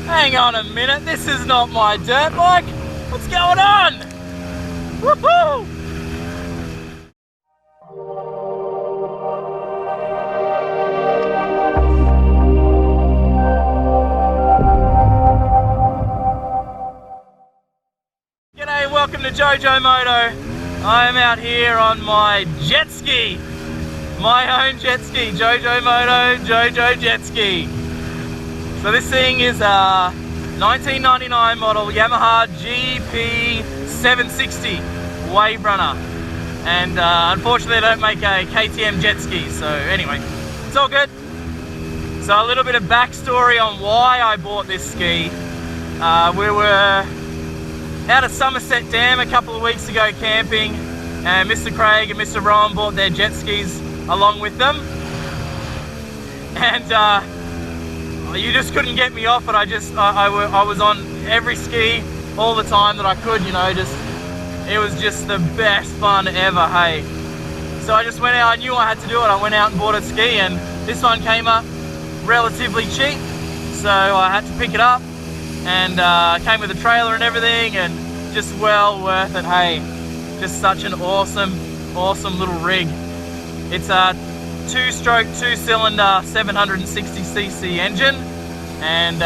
Hang on a minute, this is not my dirt bike. What's going on? Woohoo! G'day, welcome to JoeJoeMoto. I am out here on my jet ski. My own jet ski, JoeJoeMoto JoeJoe Jet Ski. So this thing is a 1999 model Yamaha GP760 Wave Runner, and unfortunately they don't make a KTM jet ski, so anyway, it's all good. So a little bit of backstory on why I bought this ski. We were out at Somerset Dam a couple of weeks ago camping, and Mr. Craig and Mr. Rowan bought their jet skis along with them, and you just couldn't get me off it. I was on every ski all the time that I could, you know, it was just the best fun ever, hey. So I just went out, I knew I had to do it, I went out and bought a ski, and this one came up relatively cheap, so I had to pick it up, and came with a trailer and everything, and just well worth it, hey. Just such an awesome little rig. It's a 2-stroke, 2-cylinder, 760cc engine, and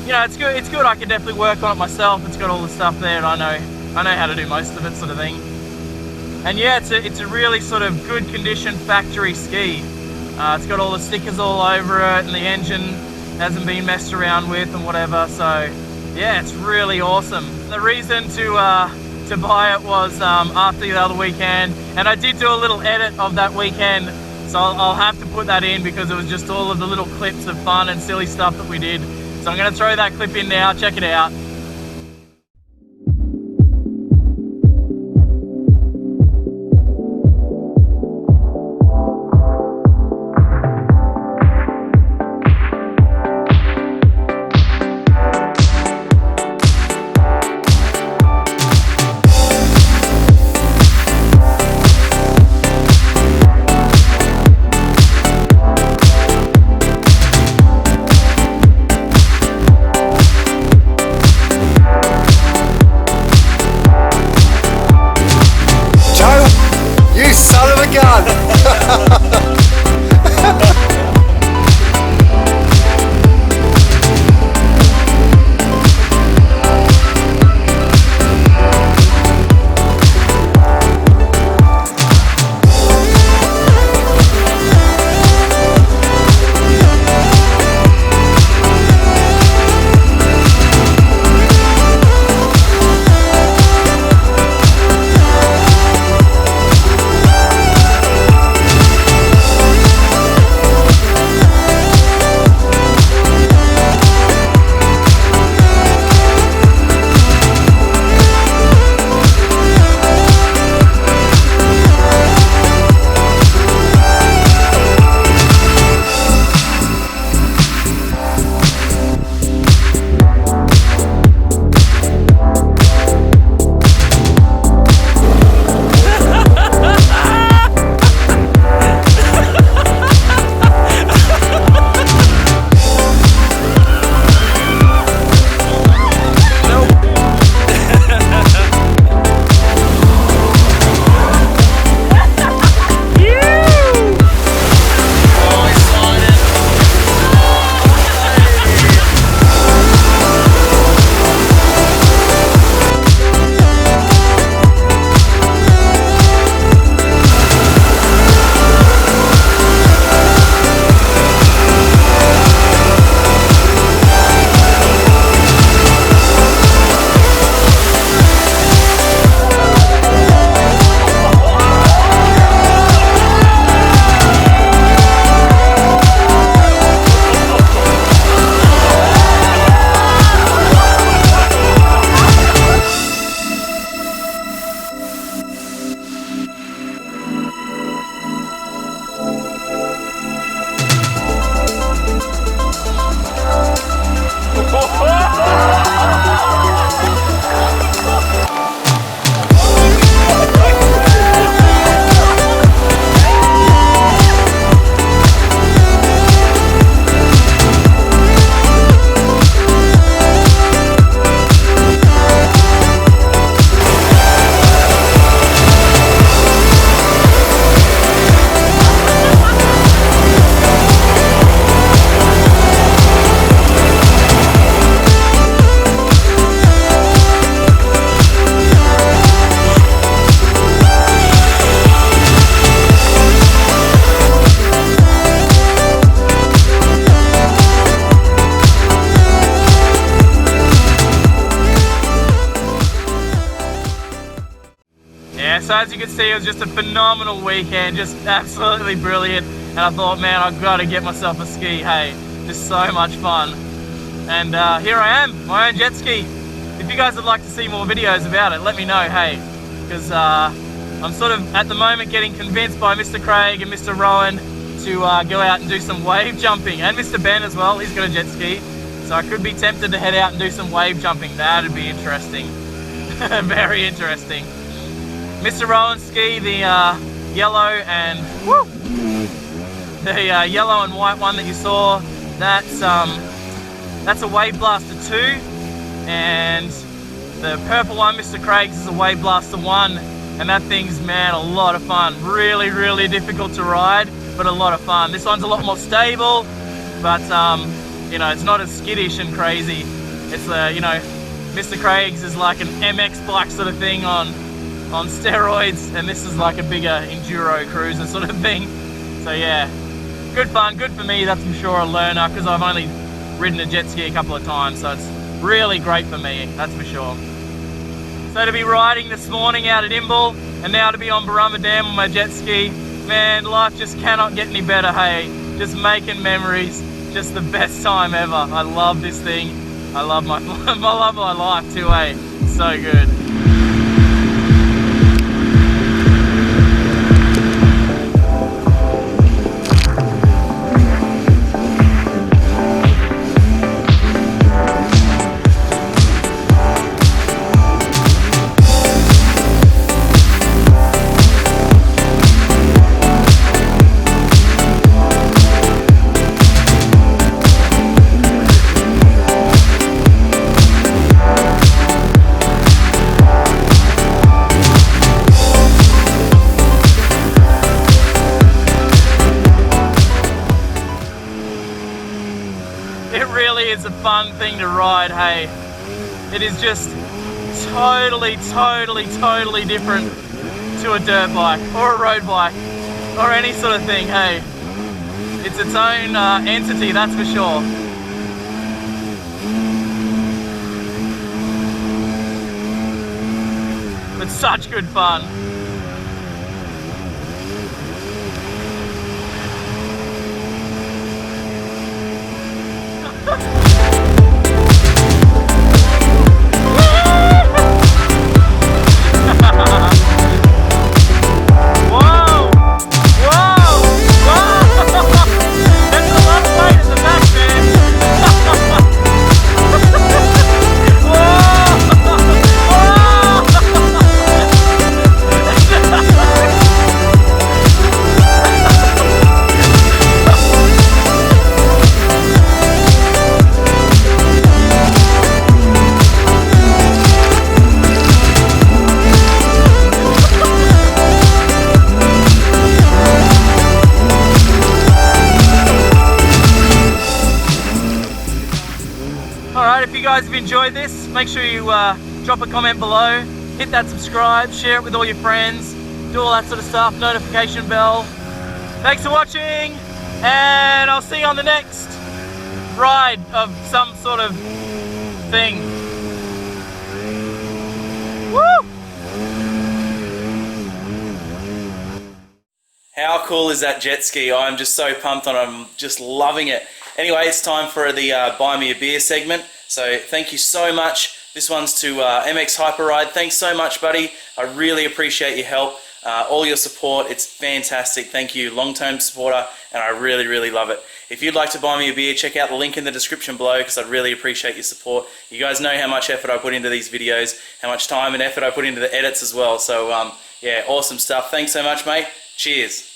you know, it's good. I can definitely work on it myself. It's got all the stuff there, and I know how to do most of it, sort of thing. And yeah, it's a really sort of good condition factory ski. It's got all the stickers all over it, and the engine hasn't been messed around with and whatever. So yeah, it's really awesome. The reason to buy it was after the other weekend, and I did do a little edit of that weekend. So I'll have to put that in because it was just all of the little clips of fun and silly stuff that we did. So I'm going to throw that clip in now, check it out. So as you can see, it was just a phenomenal weekend, just absolutely brilliant. And I thought, man, I've got to get myself a ski, hey. Just so much fun. And here I am, my own jet ski. If you guys would like to see more videos about it, let me know, hey. Because I'm sort of, at the moment, getting convinced by Mr. Craig and Mr. Rowan to go out and do some wave jumping. And Mr. Ben as well, he's got a jet ski. So I could be tempted to head out and do some wave jumping. That'd be interesting. Very interesting. Mr. Rowan ski, the yellow and woo, the yellow and white one that you saw, that's a Wave Blaster 2, and the purple one, Mr. Craig's, is a Wave Blaster 1, and that thing's, man, a lot of fun. Really, really difficult to ride, but a lot of fun. This one's a lot more stable, but you know, it's not as skittish and crazy. It's you know, Mr. Craig's is like an MX bike sort of thing on steroids, and this is like a bigger enduro cruiser sort of thing. So yeah, good fun, good for me, that's for sure, a learner, because I've only ridden a jet ski a couple of times, so it's really great for me, that's for sure. So to be riding this morning out at Imbil, and now to be on Barumba Dam on my jet ski, man, life just cannot get any better, hey. Just making memories, just the best time ever. I love this thing. I love my life too, hey. So good. It's a fun thing to ride, hey. It is just totally different to a dirt bike or a road bike or any sort of thing, hey. It's its own entity, that's for sure. But such good fun. Alright, if you guys have enjoyed this, make sure you drop a comment below, hit that subscribe, share it with all your friends, do all that sort of stuff, notification bell. Thanks for watching, and I'll see you on the next ride of some sort of thing. Woo! How cool is that jet ski? I'm just so pumped on it, I'm just loving it. Anyway, it's time for the Buy Me a Beer segment. So thank you so much. This one's to MX HyperRide. Thanks so much, buddy. I really appreciate your help, all your support. It's fantastic. Thank you, long-term supporter, and I really, really love it. If you'd like to buy me a beer, check out the link in the description below, because I'd really appreciate your support. You guys know how much effort I put into these videos, how much time and effort I put into the edits as well. So yeah, awesome stuff. Thanks so much, mate. Cheers.